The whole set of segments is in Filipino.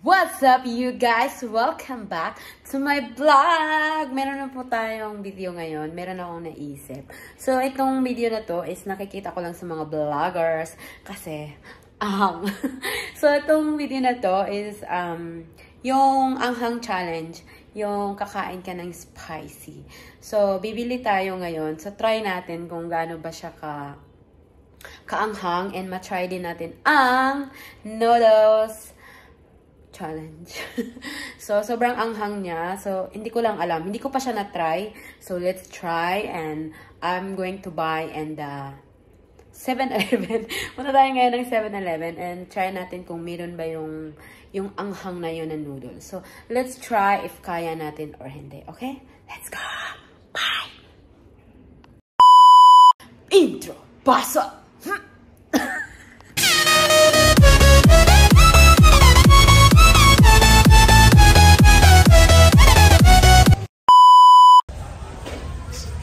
What's up you guys? Welcome back to my vlog! Meron na po tayong video ngayon. Meron akong naisip. So, itong video na to is nakikita ko lang sa mga vloggers kasi, so, itong video na to is, yung anghang challenge. Yung kakain ka ng spicy. So, bibili tayo ngayon. So, try natin kung gaano ba siya kaanghang and matry din natin ang noodles challenge. So, sobrang anghang niya. So, hindi ko lang alam. Hindi ko pa siya na-try. So, let's try. And I'm going to buy in the 7-Eleven. Punta tayo ngayon ng 7-Eleven and try natin kung meron ba yung anghang na yun na noodles. So, let's try if kaya natin or hindi. Okay? Let's go! Bye! Intro! Basa!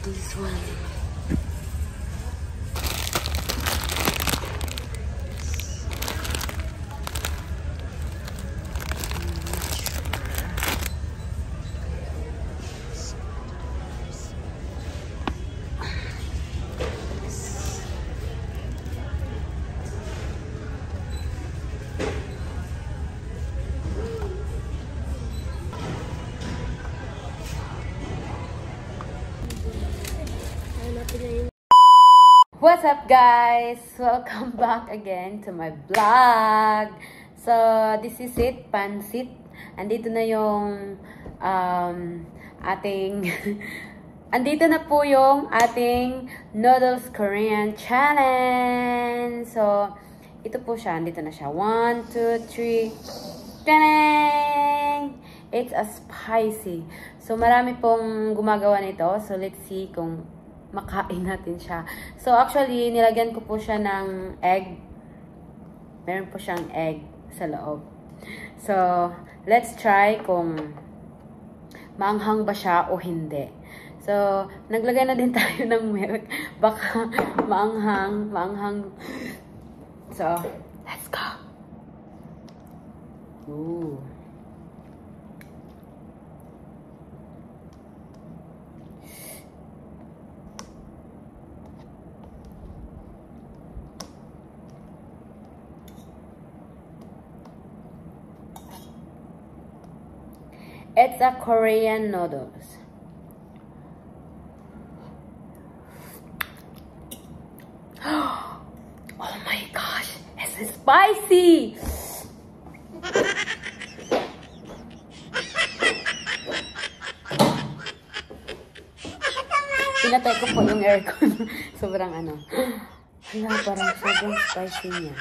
This one. What's up guys? Welcome back again to my vlog. So, this is it, pansit. Andito na yung ating andito na po yung ating noodles Korean challenge. So, ito po siya, andito na siya. 1, 2, 3. Tanang! It's a spicy. So, marami pong gumagawa nito. So, let's see kung makain natin siya. So, actually, nilagyan ko po siya ng egg. Meron po siyang egg sa loob. So, let's try kung maanghang ba siya o hindi. So, naglagay na din tayo ng milk. Baka maanghang. So, let's go! Ooh. It's a Korean noodles. Oh my gosh, it's spicy! Pinatay ko po yung aircon. Sobrang ano. Hala, parang sobrang spicy niya.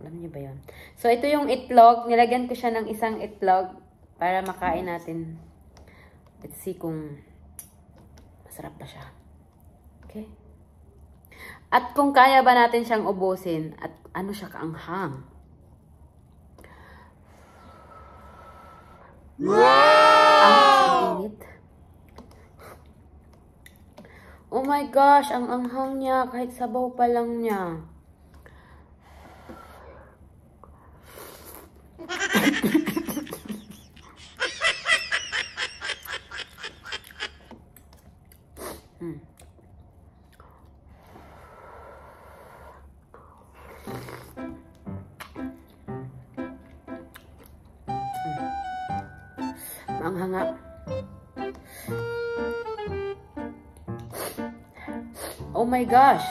Alam niyo ba yun? So, ito yung itlog. Nilagyan ko siya ng isang itlog para makain natin. Let's see kung masarap ba siya. Okay? At kung kaya ba natin siyang ubusin at ano siya kaanghang. Wow! Ang init. Oh my gosh, ang anghang niya kahit sabaw pa lang niya. Maanghang nga. Oh my gosh.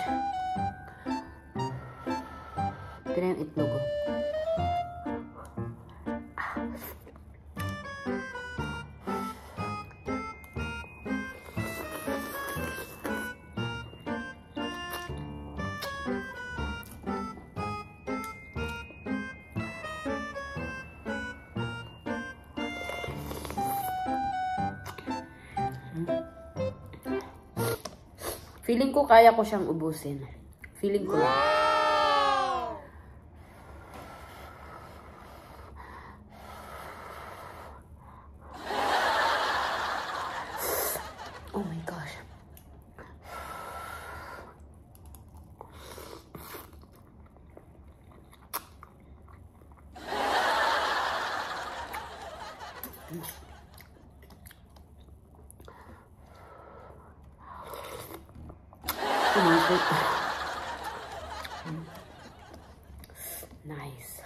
Ito na yung itlog. Feeling ko kaya ko siyang ubusin. Feeling ko lang. Oh my gosh. Nice.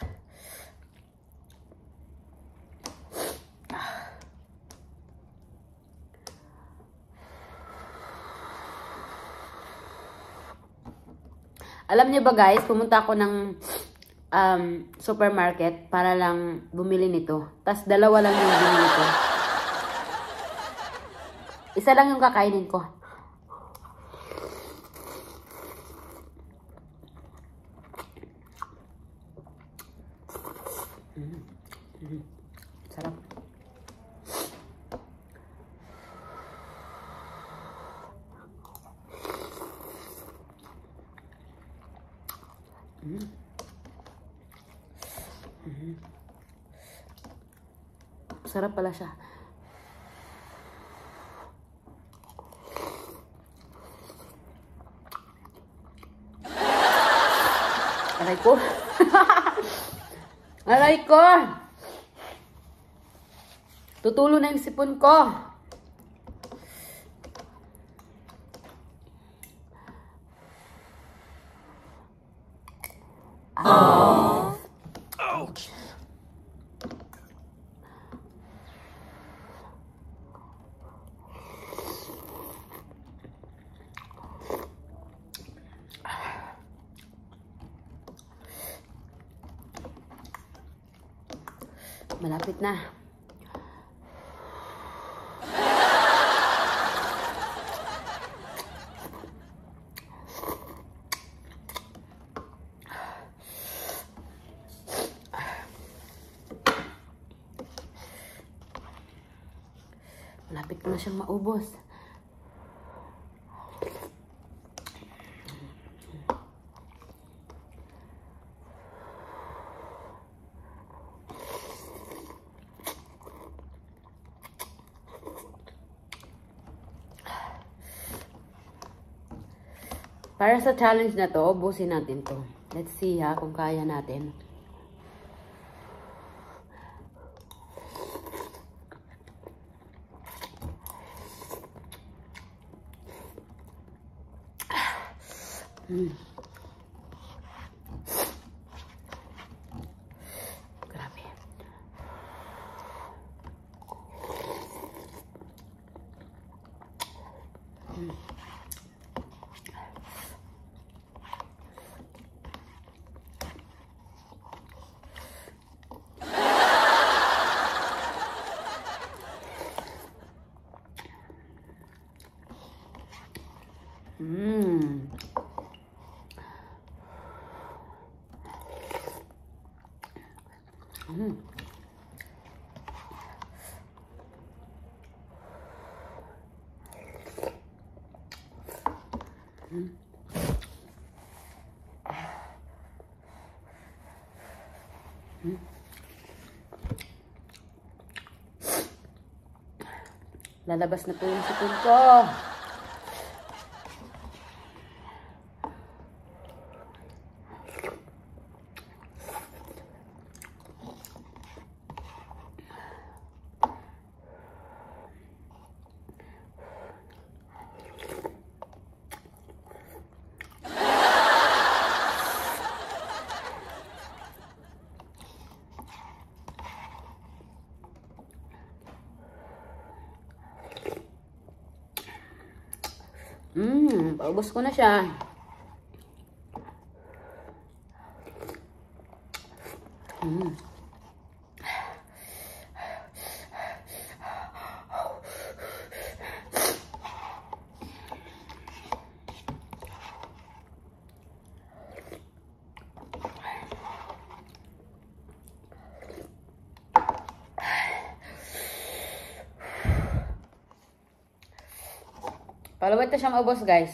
Alam niyo ba guys, pumunta ako ng supermarket para lang bumili nito. Tas dalawa lang yung binili ko. Isa lang yung kakainin ko. Sarap. Sarap pala siya. Aray ko. Aray ko. Tutulo na yung sipon ko. Oh. Ouch. Malapit na. Malapit na siyang maubos. Para sa challenge na to, ubusin natin to. Let's see ha, kung kaya natin. Grabe. Lalabas na po yung sipon ko. Paubos ko na siya. Palawit na siyang ubos, guys.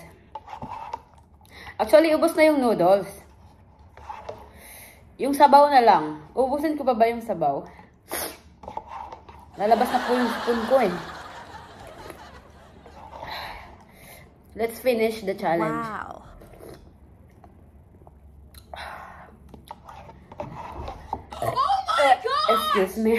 Actually, ubos na yung noodles. Yung sabaw na lang. Ubusin ko pa ba yung sabaw? Lalabas na po yung spoon ko eh. Let's finish the challenge. Wow. Oh my God! Excuse me.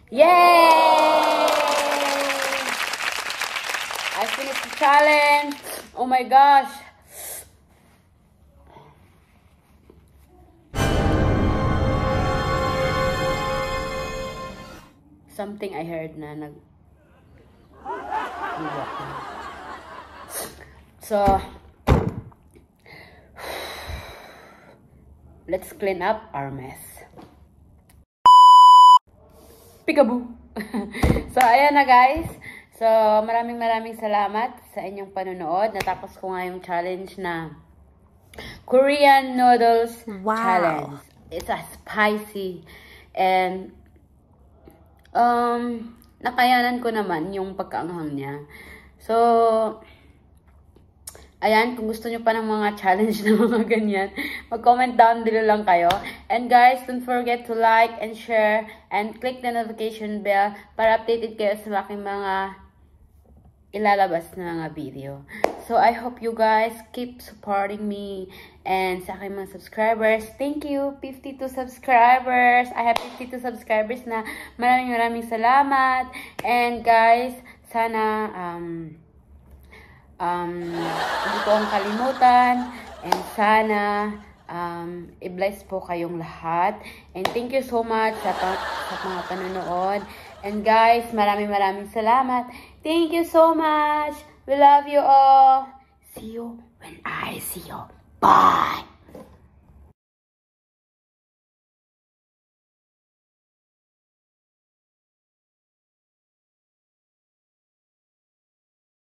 Yay! I finished the challenge. Oh my gosh. Something I heard na So, let's clean up our mess. Peekaboo! So, ayan na guys. So, maraming salamat sa inyong panonood. Natapos ko nga yung challenge na Korean noodles challenge. It's a spicy and nakayanan ko naman yung pagkaanghang niya. So, ayan, kung gusto nyo pa ng mga challenge na mga ganyan, mag-comment down below lang kayo. And guys, don't forget to like and share and click the notification bell para updated kayo sa aking mga ilalabas na mga video. So, I hope you guys keep supporting me and sa aking mga subscribers. Thank you, 52 subscribers. I have 52 subscribers na maraming salamat. And guys, sana hindi ko ang kalimutan. And sana i-bless po kayong lahat. And thank you so much sa mga panonood. And guys, maraming salamat. Thank you so much. We love you all. See you when I see you. Bye.